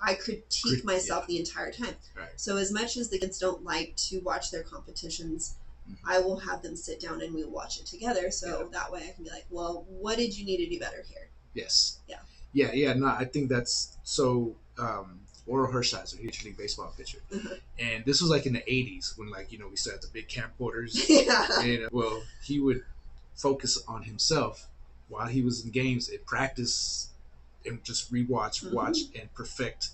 I critique myself the entire time. Right. So as much as the kids don't like to watch their competitions, I will have them sit down and we'll watch it together. So that way I can be like, well, what did you need to do better here? Yes. Yeah. Yeah. No, I think that's so. Oral Hershiser, Major League Baseball pitcher, and this was like in the '80s when we still had the big camcorders. Yeah. And well, he would focus on himself while he was in games and practice and just rewatch, watch, and perfect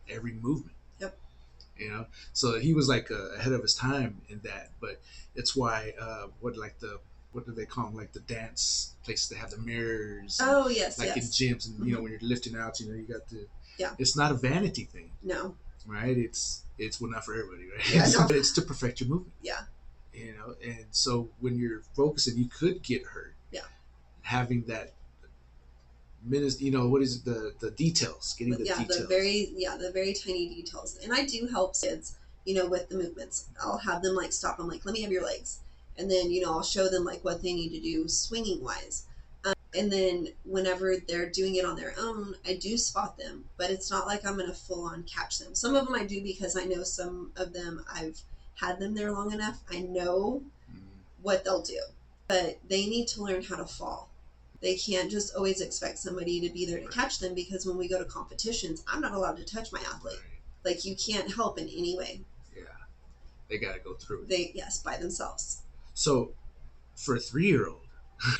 every movement. Yep. So he was like ahead of his time in that. But it's why what do they call them? Like the dance places, they have the mirrors. Oh yes, like yes. in gyms, and when you're lifting out, you got the. Yeah. It's not a vanity thing. No. Right. It's well, not for everybody, right? Yeah, no. It's to perfect your movement. Yeah. And so when you're focusing, you could get hurt. Yeah. Having that minutes, what is it, the details, getting the details. the very tiny details. And I do help kids, with the movements. I'll have them like stop. I'm like, let me have your legs. And then, I'll show them like what they need to do swinging wise. And then whenever they're doing it on their own, I do spot them, but it's not like I'm going to full on catch them. Some of them I do because I know some of them I've had them there long enough. I know what they'll do, but they need to learn how to fall. They can't just always expect somebody to be there to catch them, because when we go to competitions, I'm not allowed to touch my athlete. Right. Like you can't help in any way. Yeah. They got to go through it. By themselves. So for a 3-year-old,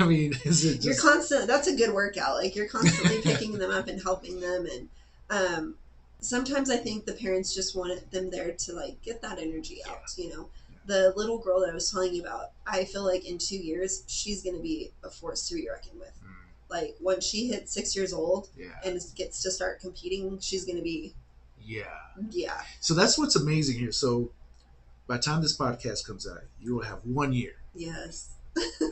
I mean, is it just... That's a good workout. Like you're constantly picking them up and helping them. And sometimes I think the parents just want them there to like get that energy out, The little girl that I was telling you about, I feel like in 2 years, she's going to be a force to be reckoned with. Like when she hits 6 years old and gets to start competing, she's going to be... Yeah. So that's what's amazing here. So by the time this podcast comes out, you will have 1 year. Yes.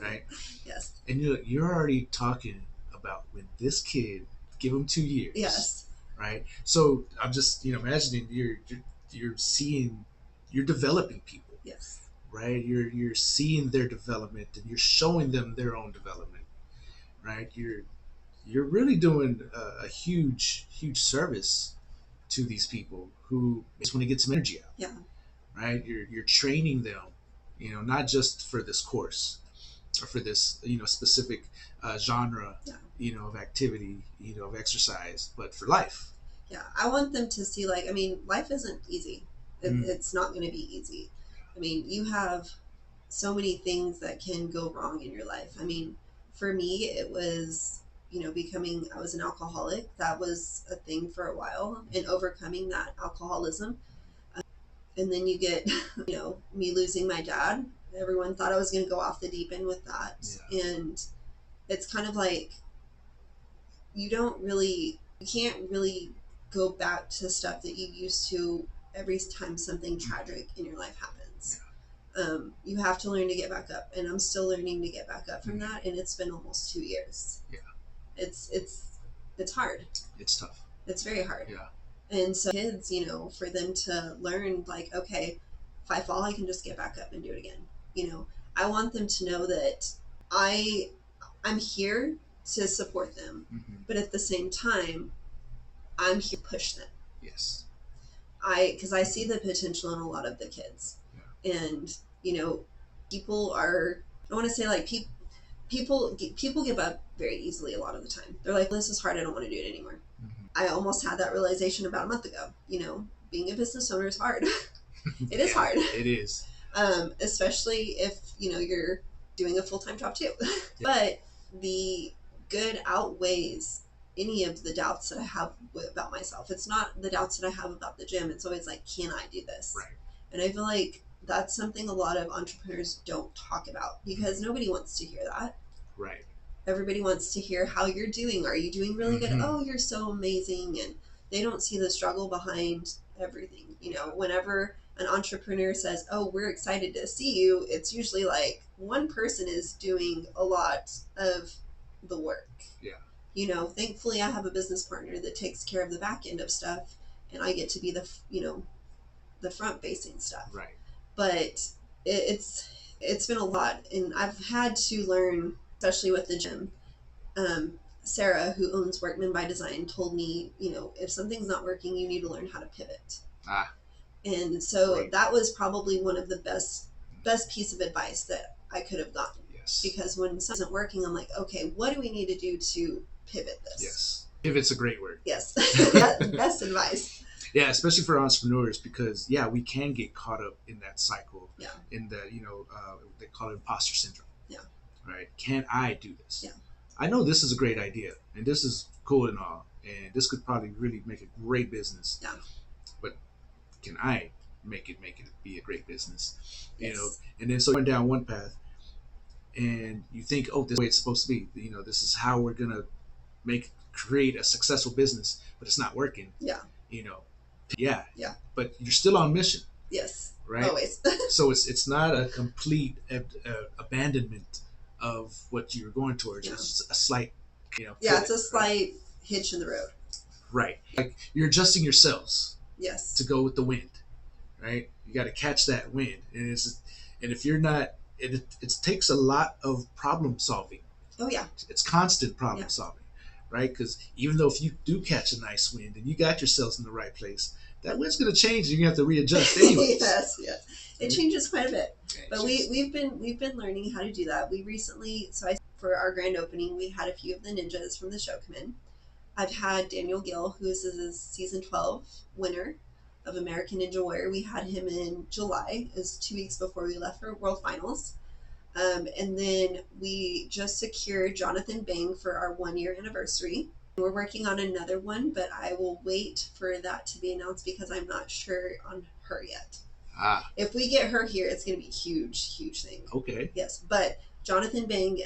Right? Yes. And you're already talking about when this kid, give him 2 years. Yes. Right? So I'm just, imagining you're seeing, you're developing people. Yes. Right? You're seeing their development and you're showing them their own development. Right? You're really doing a huge service to these people who just want to get some energy out. Yeah. Right? You're training them, not just for this course or for this, specific genre, of activity, of exercise, but for life. Yeah, I want them to see, like, I mean, life isn't easy. Mm. It's not going to be easy. I mean, you have so many things that can go wrong in your life. I mean, for me, it was, I was an alcoholic. That was a thing for a while, and overcoming that alcoholism. And then you get, me losing my dad. Everyone thought I was going to go off the deep end with that. Yeah. And it's kind of like, you can't really go back to stuff that you used to every time something tragic in your life happens. Yeah. You have to learn to get back up, and I'm still learning to get back up from that. And it's been almost 2 years. Yeah. It's hard. It's tough. It's very hard. Yeah. And so kids, for them to learn, like, okay, if I fall, I can just get back up and do it again. I want them to know that I'm here to support them, Mm-hmm. but at the same time, I'm here to push them. Yes. Because I see the potential in a lot of the kids. Yeah. And, people are, I want to say, like, people give up very easily a lot of the time. They're like, this is hard, I don't want to do it anymore. Mm-hmm. I almost had that realization about a month ago. Being a business owner is hard. It is hard. It is. Especially if, you're doing a full-time job too. Yeah. But the good outweighs any of the doubts that I have about myself. It's not the doubts that I have about the gym. It's always like, can I do this? Right. And I feel like that's something a lot of entrepreneurs don't talk about, because nobody wants to hear that. Right. Everybody wants to hear how you're doing. Are you doing really good? Mm-hmm. Oh, you're so amazing. And they don't see the struggle behind everything. Whenever an entrepreneur says, oh, we're excited to see you, it's usually like one person is doing a lot of the work. Yeah. Thankfully I have a business partner that takes care of the back end of stuff, and I get to be the front facing stuff. Right. But it's been a lot, and I've had to learn, especially with the gym. Sarah, who owns Workman by Design, told me, if something's not working, you need to learn how to pivot. And so right. That was probably one of the best piece of advice that I could have gotten. Yes. Because when something isn't working, I'm like, okay, what do we need to do to pivot this? Yes. Pivot's a great word. Yes. Best advice. Yeah, especially for entrepreneurs, because we can get caught up in that cycle. Yeah. In the they call it imposter syndrome. Yeah. Right. Can I do this? Yeah. I know this is a great idea, and this is cool and all, and this could probably really make a great business. Yeah. But can I make it be a great business? Yes. And then so you're going down one path, and you think, oh, this is the way it's supposed to be. This is how we're gonna create a successful business, but it's not working. Yeah. Yeah. Yeah. But you're still on mission. Yes. Right. Always. So it's not a complete abandonment of what you're going towards. Yeah. It's just a slight, Yeah, pivot, it's a slight hitch in the road. right. Like you're adjusting your sails Yes. to go with the wind, right? You got to catch that wind, and if you're not, it takes a lot of problem solving. Oh yeah. It's constant problem solving, right? Because even though if you do catch a nice wind and you got your sails in the right place, that wind's going to change, and you have to readjust anyway. Yes. It changes quite a bit. Okay, But we've been learning how to do that. We recently, for our grand opening, we had a few of the ninjas from the show come in. I've had Daniel Gill, who is a season 12 winner of American Ninja Warrior. We had him in July. It was 2 weeks before we left for World Finals. And then we just secured Jonathan Bang for our 1-year anniversary. We're working on another one, but I will wait for that to be announced because I'm not sure on her yet. If we get her here, it's going to be a huge thing. Okay. Yes, but Jonathan Bang,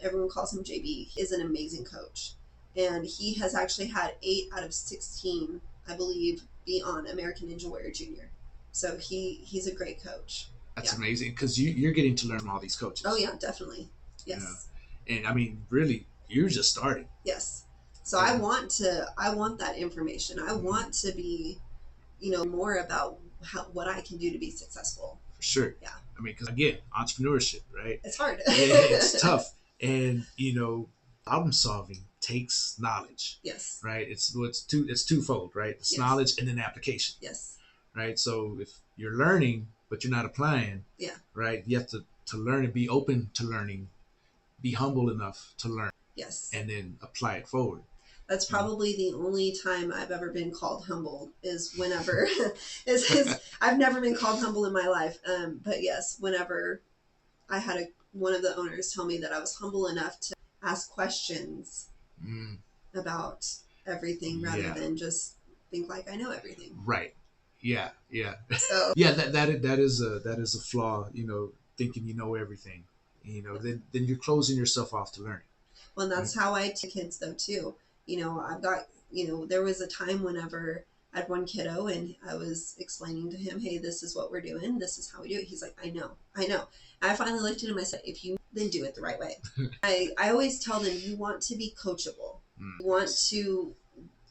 everyone calls him JB, is an amazing coach. And he has actually had 8 out of 16, I believe, be on American Ninja Warrior Junior. So he's a great coach. That's amazing, because you're getting to learn from all these coaches. Oh, yeah, definitely. Yes. And I mean, really, you're just starting. Yes. So I want that information. I want to be, more about what I can do to be successful. For sure. Yeah. I mean, because again, entrepreneurship, right? It's hard. It's tough. And, problem solving takes knowledge. Yes. Right? It's twofold, right? It's knowledge and then application. Yes. Right? So if you're learning, but you're not applying, right? You have to learn and be open to learning, be humble enough to learn. Yes. And then apply it forward. That's probably the only time I've ever been called humble is whenever, is I've never been called humble in my life. But yes, whenever I had one of the owners tell me that I was humble enough to ask questions about everything rather than just think like I know everything. Right. Yeah. Yeah. So Yeah. That is a flaw. Thinking you know everything. Then you're closing yourself off to learning. well, and that's how I teach kids though too. I've got there was a time whenever I had one kiddo and I was explaining to him, hey, this is what we're doing. This is how we do it. He's like, I know. I finally looked at him. I said, if you then do it the right way. I always tell them, you want to be coachable. You want to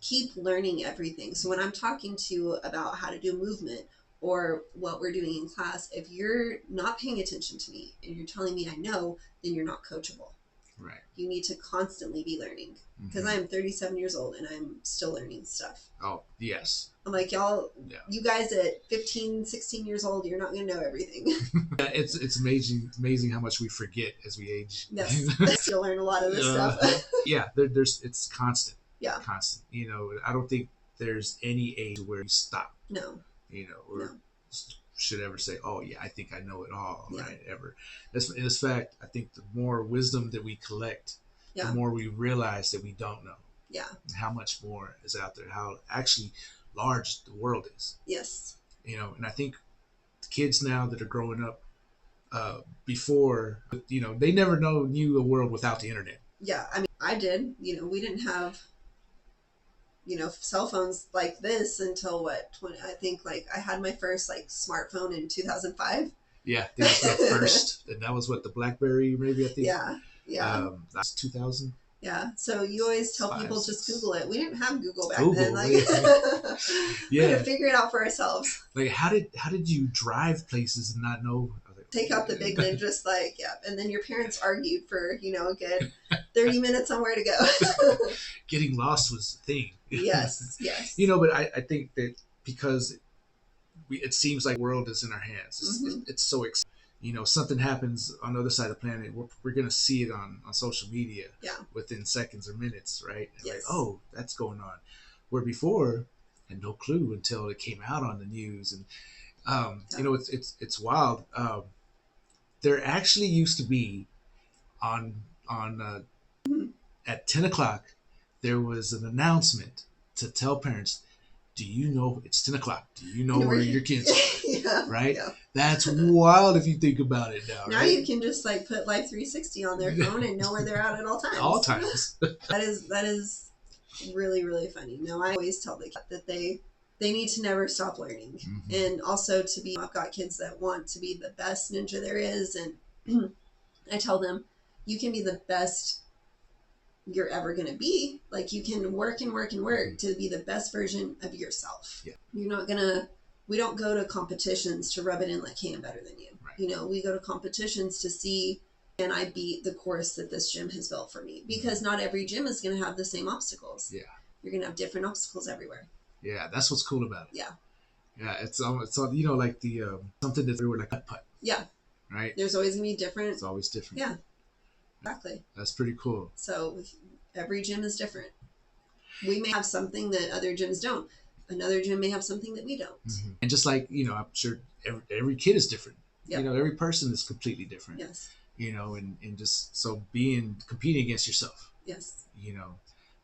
keep learning everything. So when I'm talking to you about how to do movement or what we're doing in class, if you're not paying attention to me and you're telling me I know, then you're not coachable. Right. You need to constantly be learning because I'm 37 years old and I'm still learning stuff. Oh, yes. I'm like, y'all, you guys at 15, 16 years old, you're not going to know everything. It's amazing how much we forget as we age. Yes. I still learn a lot of this stuff. Yeah. It's constant. Yeah. Constant. I don't think there's any age where you stop. No. Or should ever say, oh yeah, I think I know it all, right? Ever. In fact, I think the more wisdom that we collect, the more we realize that we don't know. Yeah. How much more is out there, how actually large the world is. Yes. And I think the kids now that are growing up, before, they never knew a world without the internet. Yeah. I mean, I did, we didn't have, cell phones like this until I think like I had my first like smartphone in 2005. Yeah. That was the first. And that was the BlackBerry, maybe, I think. Yeah. Yeah. That's 2000. Yeah. So you always tell people just Google it. We didn't have Google back then. Like, we had to figure it out for ourselves. Like how did you drive places and not know? Take out the big and just and then your parents argued for a good 30 minutes on where to go. Getting lost was the thing. Yes. But I think that because it seems like the world is in our hands. It's so exciting. Something happens on the other side of the planet, we're going to see it on social media within seconds or minutes, right? And like, oh, that's going on. Where before, I had no clue until it came out on the news. And, it's wild. There actually used to be at 10 o'clock, there was an announcement to tell parents, do you know it's 10 o'clock? Do you know where your kids are? Right? Yeah. That's wild if you think about it now. Now you can just put Life 360 on their phone and know where they're at all times. All times. That is really, really funny. No, I always tell the kids that they need to never stop learning. And also I've got kids that want to be the best ninja there is. And I tell them, you can be the best you're ever going to be. Like you can work and work and work to be the best version of yourself. Yeah. We don't go to competitions to rub it in like, hey, I'm better than you. Right. We go to competitions to see, can I beat the course that this gym has built for me? Because not every gym is going to have the same obstacles. Yeah. You're going to have different obstacles everywhere. Yeah. That's what's cool about it. Yeah. Yeah. It's like the, something that's like putt. Yeah. Right. There's always going to be different. It's always different. Yeah. Exactly. That's pretty cool. So every gym is different. We may have something that other gyms don't. Another gym may have something that we don't. And just like, I'm sure every kid is different. Yep. Every person is completely different. Yes. And just so competing against yourself. Yes.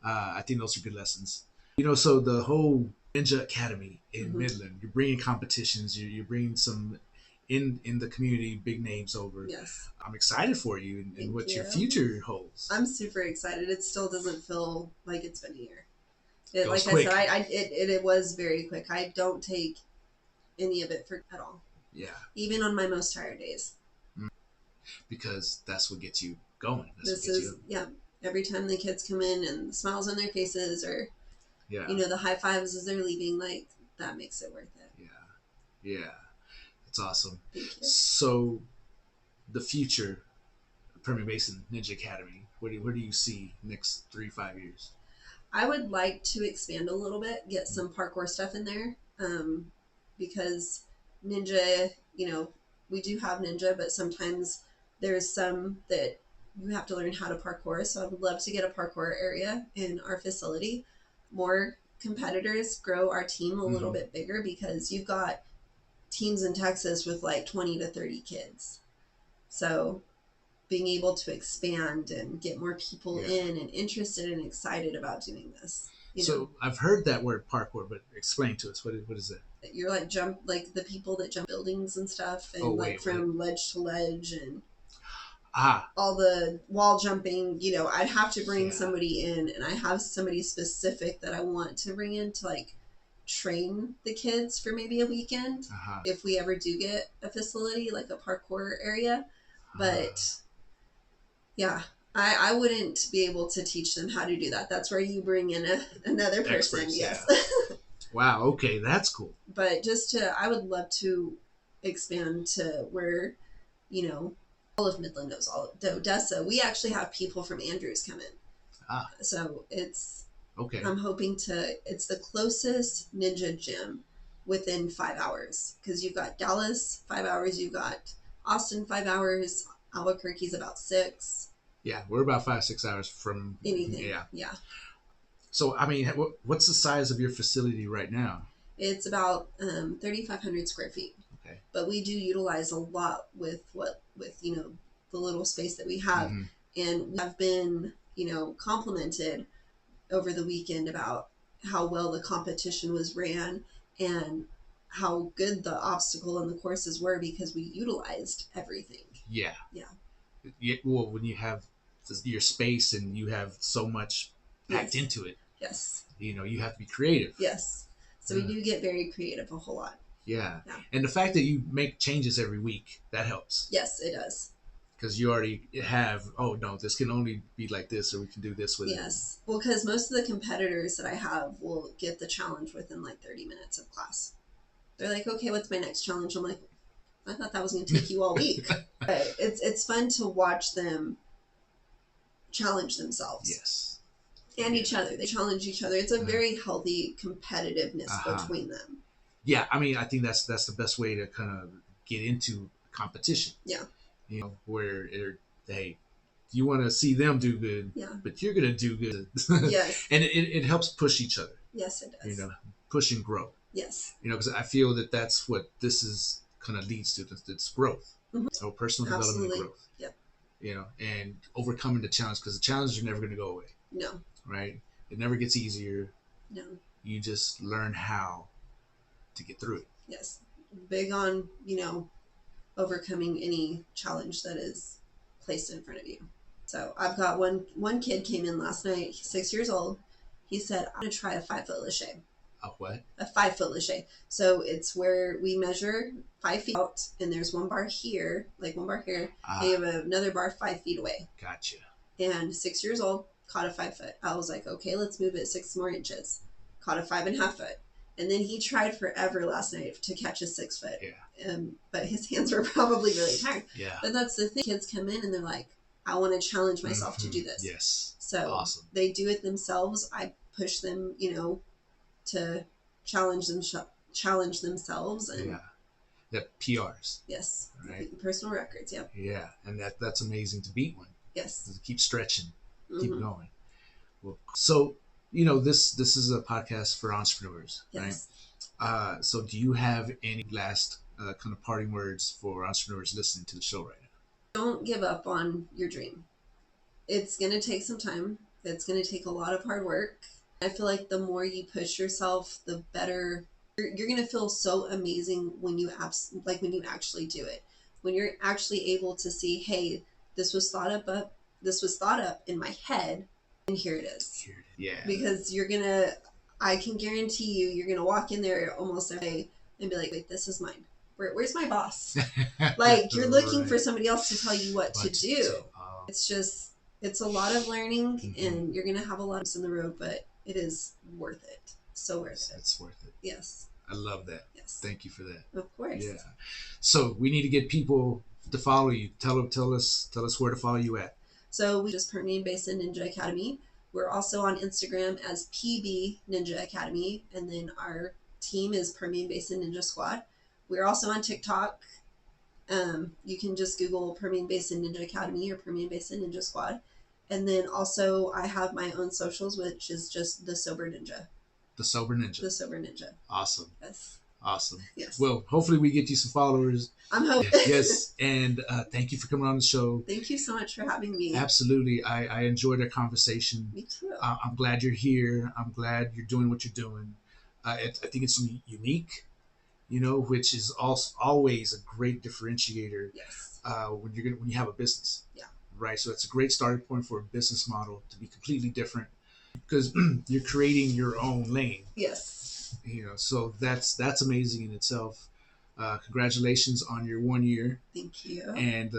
I think those are good lessons. So the whole Ninja Academy in Midland, you're bringing competitions, you're bringing some in the community, big names over. Yes. I'm excited for you and what your future holds. I'm super excited. It still doesn't feel like it's been a year. Like quick. I said, it was very quick. I don't take any of it at all. Yeah. Even on my most tired days. Because that's what gets you going. Every time the kids come in and the smiles on their faces or, the high fives as they're leaving, like that makes it worth it. Yeah. Yeah. It's awesome. Thank you. So, the future, Permian Basin Ninja Academy, where do you see next 3-5 years? I would like to expand a little bit, get some parkour stuff in there, because ninja, we do have ninja, but sometimes there's some that you have to learn how to parkour. So I would love to get a parkour area in our facility. More competitors, grow our team a little bit bigger, because you've got teams in Texas with like 20 to 30 kids. So being able to expand and get more people in and interested and excited about doing this. So I've heard that word parkour, but explain to us, what is that? You're like like the people that jump buildings and stuff, and from ledge to ledge, and all the wall jumping. I'd have to bring somebody in, and I have somebody specific that I want to bring in to like train the kids for maybe a weekend if we ever do get a facility like a parkour area. But I wouldn't be able to teach them how to do that. That's where you bring in another person. Experts, yes. Wow. Okay. That's cool. But I would love to expand to where, all of Midland knows all of Odessa. We actually have people from Andrews come in. So it's, okay. I'm hoping it's the closest ninja gym within 5 hours, because you've got Dallas 5 hours, you've got Austin 5 hours, Albuquerque's about 6. Yeah, we're about 5-6 hours from anything. Yeah. So, I mean, what's the size of your facility right now? It's about 3,500 square feet. Okay. But we do utilize a lot with the little space that we have, and we have been complimented over the weekend about how well the competition was ran and how good the obstacle and the courses were, because we utilized everything. Yeah. Well, when you have your space and you have so much packed into it, you have to be creative. Yes. So we do get very creative a whole lot. Yeah. And the fact that you make changes every week, that helps. Yes, it does. Because you already have, this can only be like this, or we can do this with it. Yes. Well, because most of the competitors that I have will get the challenge within like 30 minutes of class. They're like, okay, what's my next challenge? I'm like, I thought that was going to take you all week. But it's fun to watch them challenge themselves. Yes. And each other. They challenge each other. It's a very healthy competitiveness between them. Yeah, I mean, I think that's the best way to kind of get into competition. Yeah. Where hey, you want to see them do good, but you're going to do good. Yes. And it helps push each other. Yes, it does. Push and grow. Yes. Because I feel that's what this is kind of leads to. It's growth. So personal development and growth. Yep. And overcoming the challenge, because the challenges are never going to go away. No. Right? It never gets easier. No. You just learn how to get through it. Yes. Big on, overcoming any challenge that is placed in front of you. So I've got one kid came in last night. He's 6 years old. He said, I'm going to try a 5-foot lache. A what? A 5-foot lache. So it's where we measure 5 feet out, and there's one bar here, like one bar here, and you have another bar 5 feet away. Gotcha. And 6 years old, caught a 5-foot. I was like, okay, let's move it 6 more inches. Caught a 5.5 foot. And then he tried forever last night to catch a 6 foot. Yeah. But his hands were probably really tired. Yeah. But that's the thing. Kids come in and they're like, I want to challenge myself to do this. Yes. So awesome. They do it themselves. I push them, to challenge themselves. And the PRs. Yes. Right. Personal records. Yep. Yeah. And that's amazing to beat one. Yes. To keep stretching, keep going. Well, so, this is a podcast for entrepreneurs, yes. Right? So do you have any last kind of parting words for entrepreneurs listening to the show right now? Don't give up on your dream. It's going to take some time. It's going to take a lot of hard work. I feel like the more you push yourself, the better you're going to feel. So amazing when you actually do it. When you're actually able to see, hey, this was thought up in my head, and here it is. Yeah. Because I can guarantee you're going to walk in there almost every day and be like, wait, this is mine. Where's my boss? Like, you're looking for somebody else to tell you what to do. It's a lot of learning, and you're going to have a lot of in the road, but it is worth it. So worth it. It's worth it. Yes. I love that. Yes. Thank you for that. Of course. Yeah. So we need to get people to follow you. Tell us where to follow you at. So we just Permian Basin Ninja Academy. We're also on Instagram as PB Ninja Academy, and then our team is Permian Basin Ninja Squad. We're also on TikTok You can just Google Permian Basin Ninja Academy or Permian Basin Ninja Squad. And then also I have my own socials, which is just The Sober Ninja. The Sober Ninja. The Sober Ninja. Awesome. Yes. Awesome. Yes. Well, hopefully we get you some followers. I'm hoping. Yes. And thank you for coming on the show. Thank you so much for having me. Absolutely. I enjoyed our conversation. Me too. I'm glad you're here. I'm glad you're doing what you're doing. I think it's unique, which is also always a great differentiator. Yes. When you have a business. Yeah. Right. So it's a great starting point for a business model to be completely different because you're creating your own lane. Yes. So that's amazing in itself. Congratulations on your 1 year. Thank you. And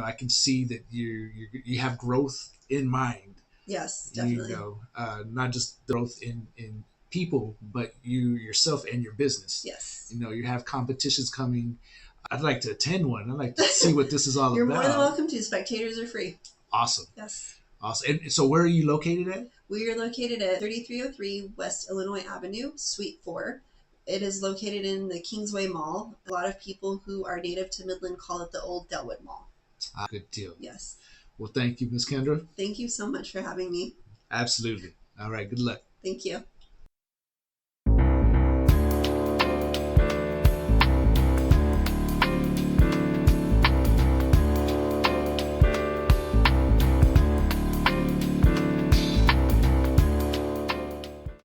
I can see that you have growth in mind. Yes, definitely. Not just growth in people, but you yourself and your business. Yes. You have competitions coming. I'd like to attend one. I'd like to see what this is all You're about. more than welcome to. Spectators are free. Awesome. Yes. Awesome. And so where are you located at? We are located at 3303 West Illinois Avenue, Suite 4. It is located in the Kingsway Mall. A lot of people who are native to Midland call it the Old Delwood Mall. Good deal. Yes. Well, thank you, Ms. Kendra. Thank you so much for having me. Absolutely. All right. Good luck. Thank you.